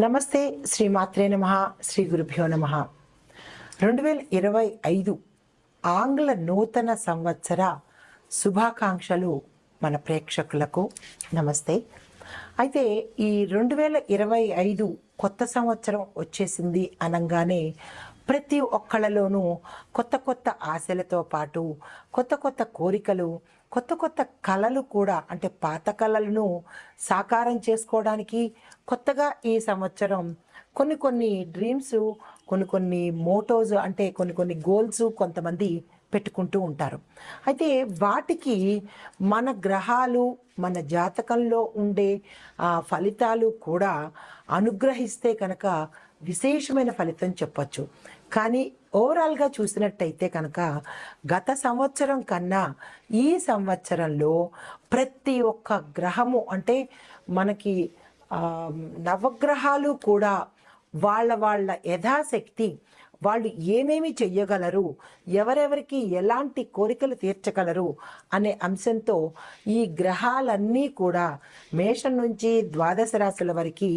నమస్తే. శ్రీమాత్రే నమః. శ్రీ గురుభ్యో నమః. 2025 ఆంగ్ల నూతన సంవత్సర శుభాకాంక్షలు మన ప్రేక్షకులకు. నమస్తే. అయితే ఈ 2025 కొత్త సంవత్సరం వచ్చేసింది అనగానే ప్రతి ఒక్కళ్ళలోనూ కొత్త కొత్త ఆశలతో పాటు కొత్త కొత్త కోరికలు, కొత్త కొత్త కళలు కూడా, అంటే పాత కళలను సాకారం చేసుకోవడానికి కొత్తగా ఈ సంవత్సరం కొన్ని డ్రీమ్స్, కొన్ని మోటోస్, అంటే కొన్ని గోల్స్ కొంతమంది పెట్టుకుంటూ ఉంటారు. అయితే వాటికి మన గ్రహాలు, మన జాతకంలో ఉండే ఫలితాలు కూడా అనుగ్రహిస్తే కనుక విశేషమైన ఫలితం చెప్పచ్చు. కానీ ఓవరాల్గా చూసినట్టయితే కనుక గత సంవత్సరం కన్నా ఈ సంవత్సరంలో ప్రతి ఒక్క గ్రహము, అంటే మనకి నవగ్రహాలు కూడా వాళ్ళ యథాశక్తి వాళ్ళు ఏమేమి చెయ్యగలరు, ఎవరెవరికి ఎలాంటి కోరికలు తీర్చగలరు అనే అంశంతో ఈ గ్రహాలన్నీ కూడా మేషం నుంచి ద్వాదశ రాశుల వరకు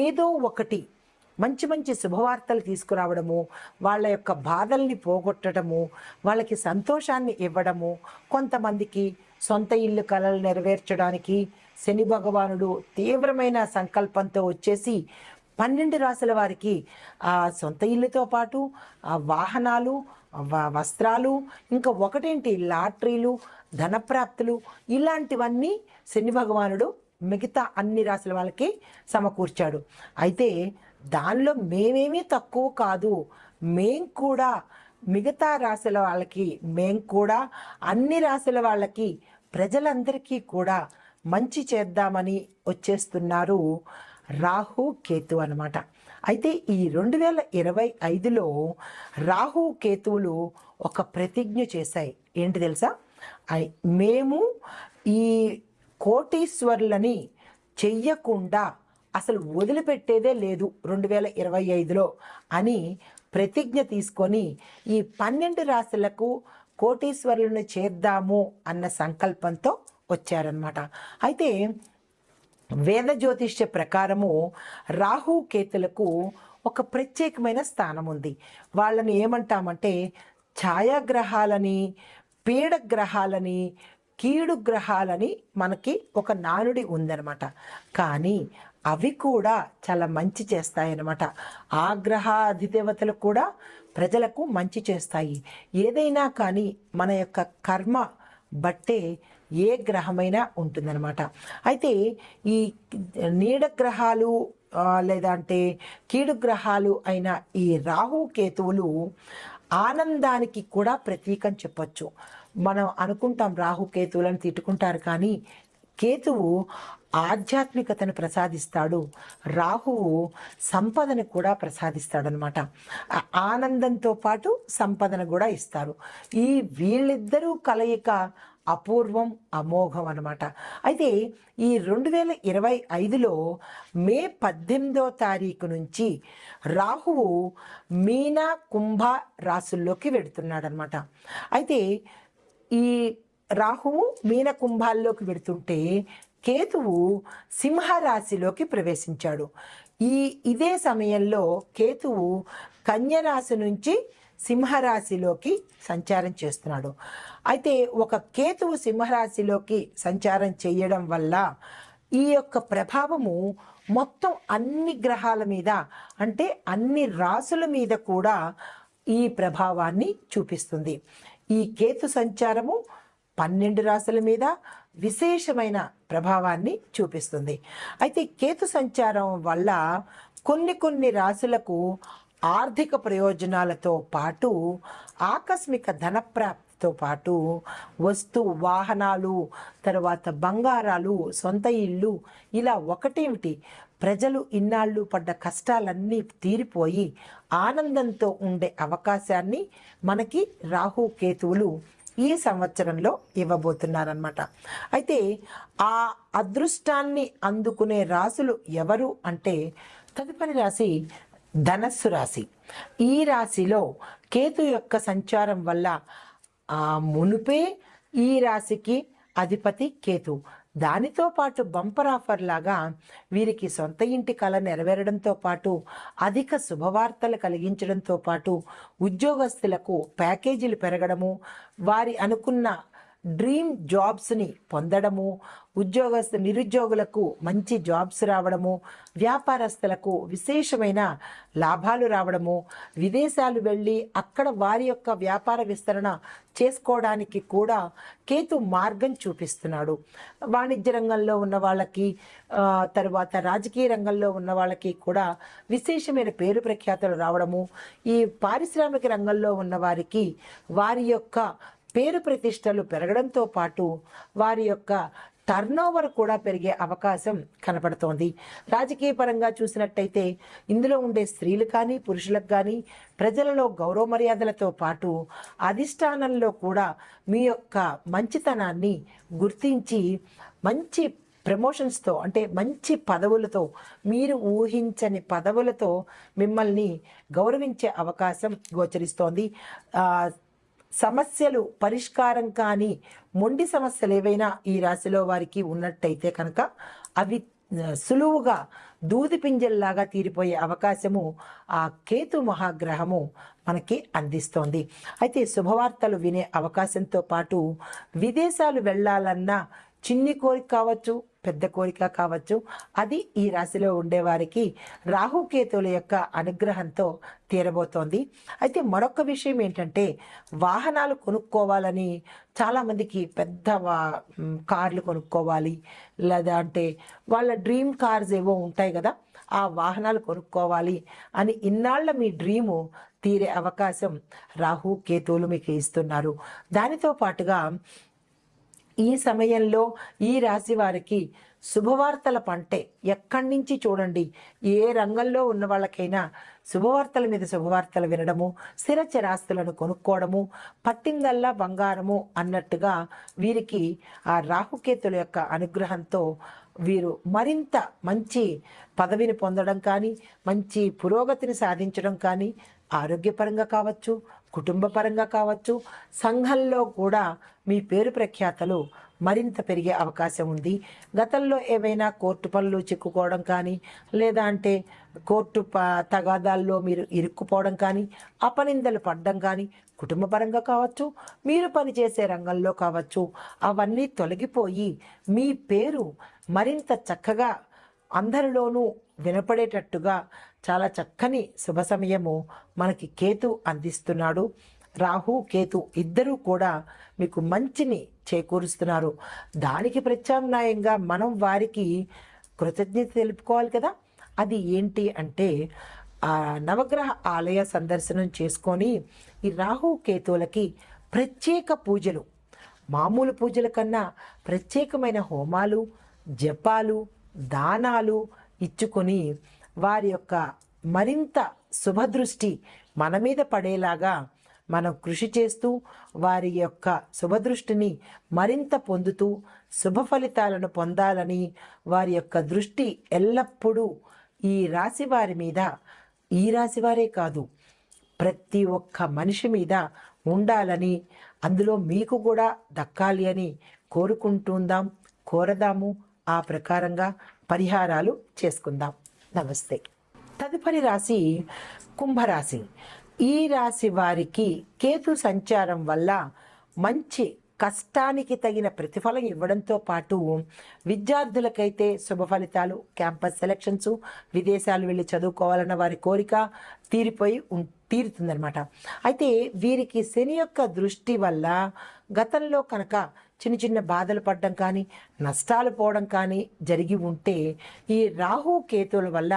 ఏదో ఒకటి మంచి మంచి శుభవార్తలు తీసుకురావడము, వాళ్ళ యొక్క బాధల్ని పోగొట్టడము, వాళ్ళకి సంతోషాన్ని ఇవ్వడము, కొంతమందికి సొంత ఇల్లు కలలు నెరవేర్చడానికి శని భగవానుడు తీవ్రమైన సంకల్పంతో వచ్చేసి 12 రాశుల వారికి సొంత ఇల్లుతో పాటు వాహనాలు, వస్త్రాలు, ఇంకా ఒకటేంటి లాటరీలు, ధనప్రాప్తులు, ఇలాంటివన్నీ శని భగవానుడు మిగతా అన్ని రాశుల వాళ్ళకి సమకూర్చాడు. అయితే దానిలో మేమేమీ తక్కువ కాదు, మేం కూడా మిగతా రాశుల వాళ్ళకి, మేం కూడా అన్ని రాశుల వాళ్ళకి, ప్రజలందరికీ కూడా మంచి చేద్దామని వచ్చేస్తున్నారు రాహు కేతు అన్నమాట. అయితే ఈ 2025లో రాహు కేతువులు ఒక ప్రతిజ్ఞ చేశాయి. ఏంటి తెలుసా? మేము ఈ కోటీశ్వరులని చెయ్యకుండా అసలు వదిలిపెట్టేదే లేదు 2025లో అని ప్రతిజ్ఞ తీసుకొని ఈ 12 రాశులకు కోటీశ్వరులను చేద్దాము అన్న సంకల్పంతో వచ్చారనమాట. అయితే వేద జ్యోతిష్య ప్రకారము రాహు కేతులకు ఒక ప్రత్యేకమైన స్థానం ఉంది. వాళ్ళని ఏమంటామంటే ఛాయాగ్రహాలని, పీడగ్రహాలని, కీడు గ్రహాలని మనకి ఒక నానుడి ఉందన్నమాట. కానీ అవి కూడా చాలా మంచి చేస్తాయన్నమాట. ఆ గ్రహ అధిదేవతలు కూడా ప్రజలకు మంచి చేస్తాయి. ఏదైనా కానీ మన యొక్క కర్మ బట్టే ఏ గ్రహమైనా ఉంటుందన్నమాట. అయితే ఈ నీడ గ్రహాలు లేదంటే కీడు గ్రహాలు అయిన ఈ రాహు కేతువులు ఆనందానికి కూడా ప్రతీకం చెప్పచ్చు. మనం అనుకుంటాం రాహు కేతువులను తిట్టుకుంటారు, కానీ కేతువు ఆధ్యాత్మికతను ప్రసాదిస్తాడు, రాహువు సంపదను కూడా ప్రసాదిస్తాడనమాట. ఆనందంతో పాటు సంపదను కూడా ఇస్తారు. ఈ వీళ్ళిద్దరూ కలయిక అపూర్వం, అమోఘం అనమాట. అయితే ఈ 2025లో మే 18వ తారీఖు నుంచి రాహువు మీన, కుంభ రాశుల్లోకి వెడుతున్నాడనమాట. అయితే ఈ రాహువు మీన, కుంభాల్లోకి వెడుతుంటే కేతువు సింహరాశిలోకి ప్రవేశించాడు. ఇదే సమయంలో కేతువు కన్యరాశి నుంచి సింహరాశిలోకి సంచారం చేస్తున్నాడు. అయితే ఒక కేతువు సింహరాశిలోకి సంచారం చేయడం వల్ల ఈ యొక్క ప్రభావము మొత్తం అన్ని గ్రహాల మీద, అంటే అన్ని రాశుల మీద కూడా ఈ ప్రభావాన్ని చూపిస్తుంది. ఈ కేతు సంచారము 12 రాశుల మీద విశేషమైన ప్రభావాన్ని చూపిస్తుంది. అయితే కేతు సంచారం వల్ల కొన్ని రాశులకు ఆర్థిక ప్రయోజనాలతో పాటు ఆకస్మిక ధనప్రాప్తితో పాటు వస్తు వాహనాలు, తర్వాత బంగారాలు, సొంత ఇల్లు, ఇలా ఒకటేమిటి ప్రజలు ఇన్నాళ్ళు పడ్డ కష్టాలన్నీ తీరిపోయి ఆనందంతో ఉండే అవకాశాన్ని మనకి రాహు కేతువులు ఈ సంవత్సరంలో ఇవ్వబోతున్నారనమాట. అయితే ఆ అదృష్టాన్ని అందుకునే రాశులు ఎవరు అంటే తదుపరి రాశి ధనస్సు రాశి. ఈ రాశిలో కేతు యొక్క సంచారం వల్ల మునుపే ఈ రాశికి అధిపతి కేతు, దానితో పాటు బంపర్ ఆఫర్ లాగా వీరికి సొంత ఇంటి కల నెరవేరడంతో పాటు అధిక శుభవార్తలు కలిగించడంతో పాటు ఉద్యోగస్తులకు ప్యాకేజీలు పెరగడము, వారి అనుకున్న డ్రీమ్ జాబ్స్ని పొందడము, నిరుద్యోగులకు మంచి జాబ్స్ రావడము, వ్యాపారస్తులకు విశేషమైన లాభాలు రావడము, విదేశాలు వెళ్ళి అక్కడ వారి యొక్క వ్యాపార విస్తరణ చేసుకోవడానికి కూడా కేతు మార్గం చూపిస్తున్నాడు. వాణిజ్య రంగంలో ఉన్న వాళ్ళకి, తర్వాత రాజకీయ రంగంలో ఉన్న వాళ్ళకి కూడా విశేషమైన పేరు ప్రఖ్యాతులు రావడము, ఈ పారిశ్రామిక రంగంలో ఉన్న వారికి వారి యొక్క పేరు ప్రతిష్టలు పెరగడంతో పాటు వారి యొక్క టర్నోవర్ కూడా పెరిగే అవకాశం కనపడుతోంది. రాజకీయ పరంగా చూసినట్టయితే ఇందులో ఉండే స్త్రీలు కానీ పురుషులకు కానీ ప్రజలలో గౌరవ మర్యాదలతో పాటు అధిష్టానంలో కూడా మీ యొక్క మంచితనాన్ని గుర్తించి మంచి ప్రమోషన్స్తో, అంటే మంచి పదవులతో, మీరు ఊహించని పదవులతో మిమ్మల్ని గౌరవించే అవకాశం గోచరిస్తోంది. సమస్యలు పరిష్కారం కానీ మొండి సమస్యలు ఏవైనా ఈ రాశిలో వారికి ఉన్నట్టయితే కనుక అవి సులువుగా దూది పింజల్లాగా తీరిపోయే అవకాశము ఆ కేతు మహాగ్రహము మనకి అందిస్తోంది. అయితే శుభవార్తలు వినే అవకాశంతో పాటు విదేశాలు వెళ్ళాలన్న చిన్ని కోరిక కావచ్చు, పెద్ద కోరిక కావచ్చు, అది ఈ రాశిలో ఉండేవారికి రాహుకేతుల యొక్క అనుగ్రహంతో తీరబోతోంది. అయితే మరొక విషయం ఏంటంటే, వాహనాలు కొనుక్కోవాలని చాలామందికి పెద్ద కార్లు కొనుక్కోవాలి, లేదా అంటే వాళ్ళ డ్రీమ్ కార్స్ ఏవో ఉంటాయి కదా, ఆ వాహనాలు కొనుక్కోవాలి అని ఇన్నాళ్ల మీ డ్రీము తీరే అవకాశం రాహు కేతువులు మీకు ఇస్తున్నారు. దానితో పాటుగా ఈ సమయంలో ఈ రాశి వారికి శుభవార్తల పంటే ఎక్కడి నుంచి చూడండి, ఏ రంగంలో ఉన్న వాళ్ళకైనా శుభవార్తల మీద శుభవార్తలు వినడము, స్థిర చరాస్తులను కొనుక్కోవడము, పట్టిందల్లా బంగారము అన్నట్టుగా వీరికి ఆ రాహుకేతుల యొక్క అనుగ్రహంతో వీరు మరింత మంచి పదవిని పొందడం కానీ, మంచి పురోగతిని సాధించడం కానీ, ఆరోగ్యపరంగా కావచ్చు, కుటుంబ పరంగా కావచ్చు, సంఘంలో కూడా మీ పేరు ప్రఖ్యాతలు మరింత పెరిగే అవకాశం ఉంది. గతంలో ఏవైనా కోర్టు పనులు చిక్కుకోవడం కానీ, లేదా అంటే కోర్టు తగాదాల్లో మీరు ఇరుక్కుపోవడం కానీ, అపనిందలు పడడం కానీ, కుటుంబపరంగా కావచ్చు, మీరు పనిచేసే రంగంలో కావచ్చు, అవన్నీ తొలగిపోయి మీ పేరు మరింత చక్కగా అందరిలోనూ వినపడేటట్టుగా చాలా చక్కని శుభ సమయము మనకి కేతు అందిస్తున్నాడు. రాహు కేతు ఇద్దరూ కూడా మీకు మంచిని చేకూరుస్తున్నారు. దానికి ప్రత్యామ్నాయంగా మనం వారికి కృతజ్ఞత తెలుపుకోవాలి కదా. అది ఏంటి అంటే, ఆ నవగ్రహ ఆలయ సందర్శనం చేసుకొని ఈ రాహు కేతువులకి ప్రత్యేక పూజలు, మామూలు పూజల కన్నా ప్రత్యేకమైన హోమాలు, జపాలు, దానాలు ఇచ్చుకొని వారి యొక్క మరింత శుభదృష్టి మన మీద పడేలాగా మనం కృషి చేస్తూ వారి యొక్క శుభదృష్టిని మరింత పొందుతూ శుభ ఫలితాలను పొందాలని, వారి యొక్క దృష్టి ఎల్లప్పుడూ ఈ రాశి వారి మీద, ఈ రాశి వారే కాదు ప్రతి ఒక్క మనిషి మీద ఉండాలని, అందులో మీకు కూడా దక్కాలి అని కోరదాము. ఆ ప్రకారంగా పరిహారాలు చేసుకుందాం. నమస్తే. తదుపరి రాశి కుంభరాశి. ఈ రాశి వారికి కేతు సంచారం వల్ల మంచి కష్టానికి తగిన ప్రతిఫలం ఇవ్వడంతో పాటు విద్యార్థులకైతే శుభ ఫలితాలు, క్యాంపస్ సెలక్షన్స్, విదేశాలు వెళ్ళి చదువుకోవాలన్న వారి కోరిక తీరుతుందనమాట. అయితే వీరికి శని యొక్క దృష్టి వల్ల గతంలో కనుక చిన్న చిన్న బాధలు పడడం కానీ, నష్టాలు పోవడం కానీ జరిగి ఉంటే ఈ రాహు కేతువుల వల్ల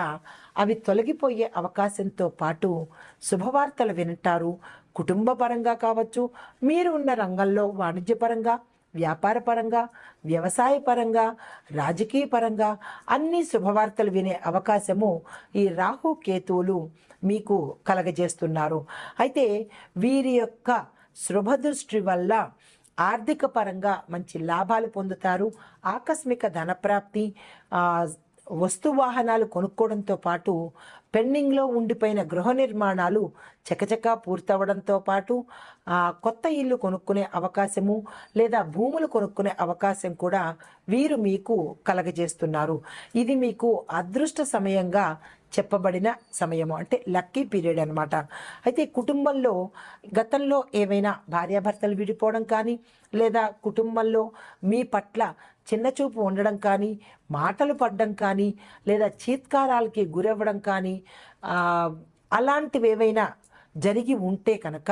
అవి తొలగిపోయే అవకాశంతో పాటు శుభవార్తలు వింటారు. కుటుంబ పరంగా కావచ్చు, మీరు ఉన్న రంగంలో వాణిజ్యపరంగా, వ్యాపార పరంగా, వ్యవసాయ పరంగా, రాజకీయ పరంగా అన్ని శుభవార్తలు వినే అవకాశము ఈ రాహు కేతువులు మీకు కలగజేస్తున్నారు. అయితే వీరి యొక్క శుభదృష్టి వల్ల ఆర్థిక పరంగా మంచి లాభాలు పొందుతారు. ఆకస్మిక ధనప్రాప్తి, వస్తు వాహనాలు కొనుక్కోవడంతో పాటు పెండింగ్లో ఉండిపోయిన గృహ నిర్మాణాలు చకచకా పూర్తవడంతో పాటు కొత్త ఇల్లు కొనుక్కునే అవకాశము లేదా భూములు కొనుక్కునే అవకాశం కూడా వీరు మీకు కలగజేస్తున్నారు. ఇది మీకు అదృష్ట సమయంగా చెప్పబడిన సమయము, అంటే లక్కీ పీరియడ్ అనమాట. అయితే కుటుంబంలో గతంలో ఏవైనా భార్యాభర్తలు విడిపోవడం కానీ లేదా కుటుంబంలో మీ పట్ల చిన్నచూపు ఉండడం కానీ, మాటలు పడడం కానీ లేదా చీత్కారాలకి గురవ్వడం కానీ అలాంటివి ఏవైనా జరిగి ఉంటే కనుక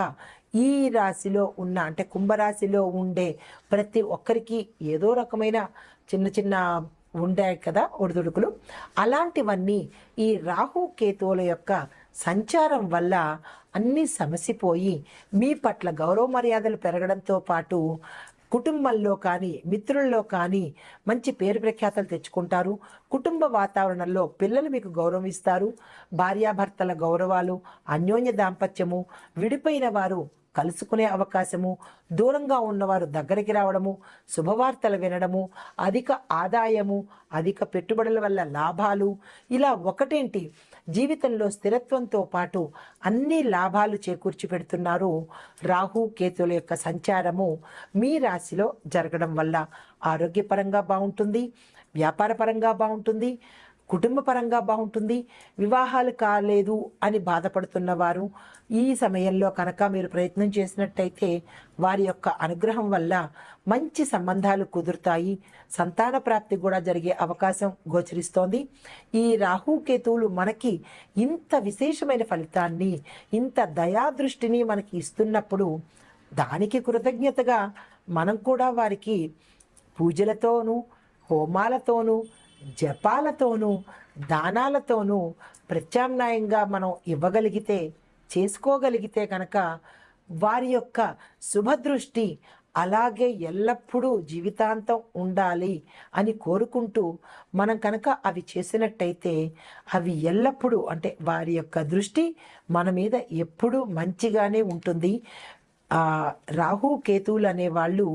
ఈ రాశిలో ఉన్న, అంటే కుంభరాశిలో ఉండే ప్రతి ఒక్కరికి ఏదో రకమైన చిన్న చిన్న ఉండాయి కదా ఒడిదుడుకులు, అలాంటివన్నీ ఈ రాహు కేతువుల యొక్క సంచారం వల్ల అన్నీ సమసిపోయి మీ పట్ల గౌరవ మర్యాదలు పెరగడంతో పాటు కుటుంబంలో కానీ మిత్రుల్లో కానీ మంచి పేరు ప్రఖ్యాతలు తెచ్చుకుంటారు. కుటుంబ వాతావరణంలో పిల్లలు మీకు గౌరవం ఇస్తారు. భార్యాభర్తల గౌరవాలు, అన్యోన్య దాంపత్యము, విడిపోయిన వారు కలుసుకునే అవకాశము, దూరంగా ఉన్నవారు దగ్గరికి రావడము, శుభవార్తలు వినడము, అధిక ఆదాయము, అధిక పెట్టుబడుల వల్ల లాభాలు, ఇలా ఒకటేంటి జీవితంలో స్థిరత్వంతో పాటు అన్ని లాభాలు చేకూర్చి పెడుతున్నారు. రాహు కేతువుల యొక్క సంచారము మీ రాశిలో జరగడం వల్ల ఆరోగ్యపరంగా బాగుంటుంది, వ్యాపారపరంగా బాగుంటుంది, కుటుంబపరంగా బాగుంటుంది. వివాహాలు కాలేదు అని బాధపడుతున్న వారు ఈ సమయంలో కనుక మీరు ప్రయత్నం చేసినట్టయితే వారి యొక్క అనుగ్రహం వల్ల మంచి సంబంధాలు కుదురుతాయి. సంతాన ప్రాప్తి కూడా జరిగే అవకాశం గోచరిస్తోంది. ఈ రాహుకేతువులు మనకి ఇంత విశేషమైన ఫలితాన్ని, ఇంత దయాదృష్టిని మనకి ఇస్తున్నప్పుడు దానికి కృతజ్ఞతగా మనం కూడా వారికి పూజలతోనూ, హోమాలతోనూ, జపాలతోనూ, దానాలతోనూ ప్రత్యామ్నాయంగా మనం ఇవ్వగలిగితే, చేసుకోగలిగితే కనుక వారి యొక్క శుభదృష్టి అలాగే ఎల్లప్పుడూ జీవితాంతం ఉండాలి అని కోరుకుంటూ మనం కనుక అవి చేసినట్టయితే అవి ఎల్లప్పుడూ, అంటే వారి యొక్క దృష్టి మన మీద ఎప్పుడూ మంచిగానే ఉంటుంది. రాహు కేతువులు అనేవాళ్ళు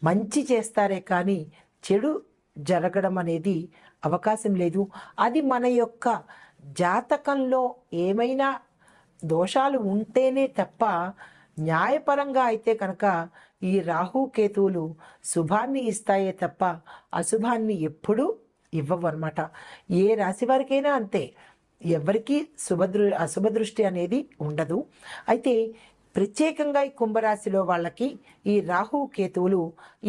మంచి చేస్తారే కానీ చెడు జరగడం అనేది అవకాశం లేదు. అది మన యొక్క జాతకంలో ఏమైనా దోషాలు ఉంటేనే తప్ప, న్యాయపరంగా అయితే కనుక ఈ రాహు కేతువులు శుభాన్ని ఇస్తాయే తప్ప అశుభాన్ని ఎప్పుడూ ఇవ్వవు అన్నమాట. ఏ రాశి వారికైనా అంతే, ఎవరికి అశుభ దృష్టి అనేది ఉండదు. అయితే ప్రత్యేకంగా ఈ కుంభరాశిలో వాళ్ళకి ఈ రాహు కేతువులు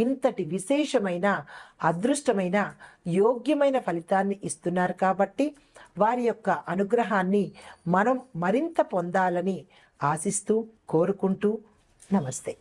ఇంతటి విశేషమైన, అదృష్టమైన, యోగ్యమైన ఫలితాన్ని ఇస్తున్నారు కాబట్టి వారి యొక్క అనుగ్రహాన్ని మనం మరింత పొందాలని ఆశిస్తూ, కోరుకుంటూ నమస్తే.